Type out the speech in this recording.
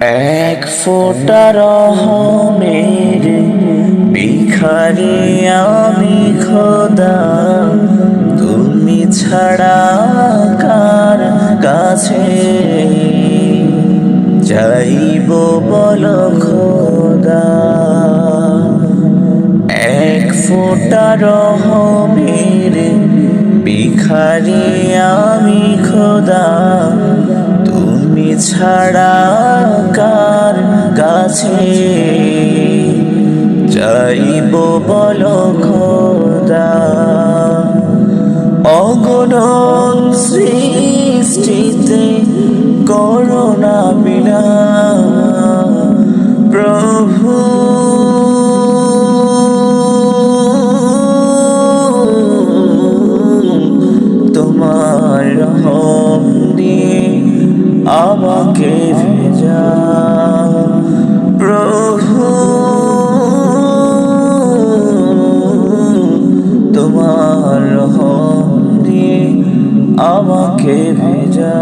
এক ফোঁটা রহমের ভিখারি আমি খোদা, তুমি ছাড়া কার কাছে যাইব বলো খোদা। এক ফোঁটা রহমের ভিখারি আমি খোদা, তুমি ছাড়া কার কাছে যাইব বলো খোদা। অগণন সৃষ্টিতে করুণা বিনা প্রভু, তোমার রহম দিয়ে আমাকে ভেজা প্রভু, তোমার রহম দিয়ে আমাকে ভেজা।